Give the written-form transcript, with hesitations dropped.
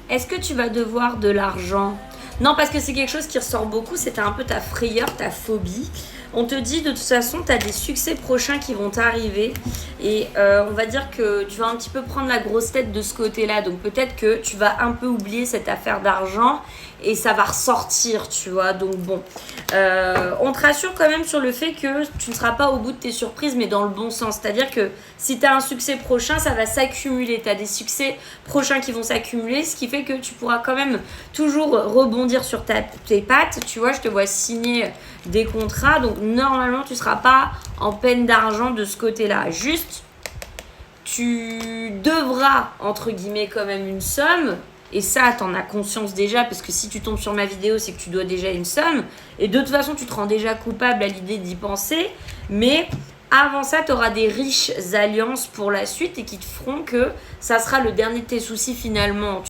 Est-ce que tu vas devoir de l'argent? Non, parce que c'est quelque chose qui ressort beaucoup, c'était un peu ta frayeur, ta phobie. On te dit de toute façon, tu as des succès prochains qui vont t'arriver et on va dire que tu vas un petit peu prendre la grosse tête de ce côté-là. Donc peut-être que tu vas un peu oublier cette affaire d'argent et ça va ressortir, tu vois. Donc bon, on te rassure quand même sur le fait que tu ne seras pas au bout de tes surprises, mais dans le bon sens. C'est-à-dire que si tu as un succès prochain, ça va s'accumuler. Tu as des succès prochains qui vont s'accumuler, ce qui fait que tu pourras quand même toujours rebondir sur tes pattes. Tu vois, je te vois signer des contrats, donc normalement tu ne seras pas en peine d'argent de ce côté-là. Juste, tu devras, entre guillemets, quand même une somme. Et ça, t'en as conscience déjà, parce que si tu tombes sur ma vidéo, c'est que tu dois déjà une somme. Et de toute façon, tu te rends déjà coupable à l'idée d'y penser. Mais avant ça, tu auras des riches alliances pour la suite et qui te feront que ça sera le dernier de tes soucis finalement.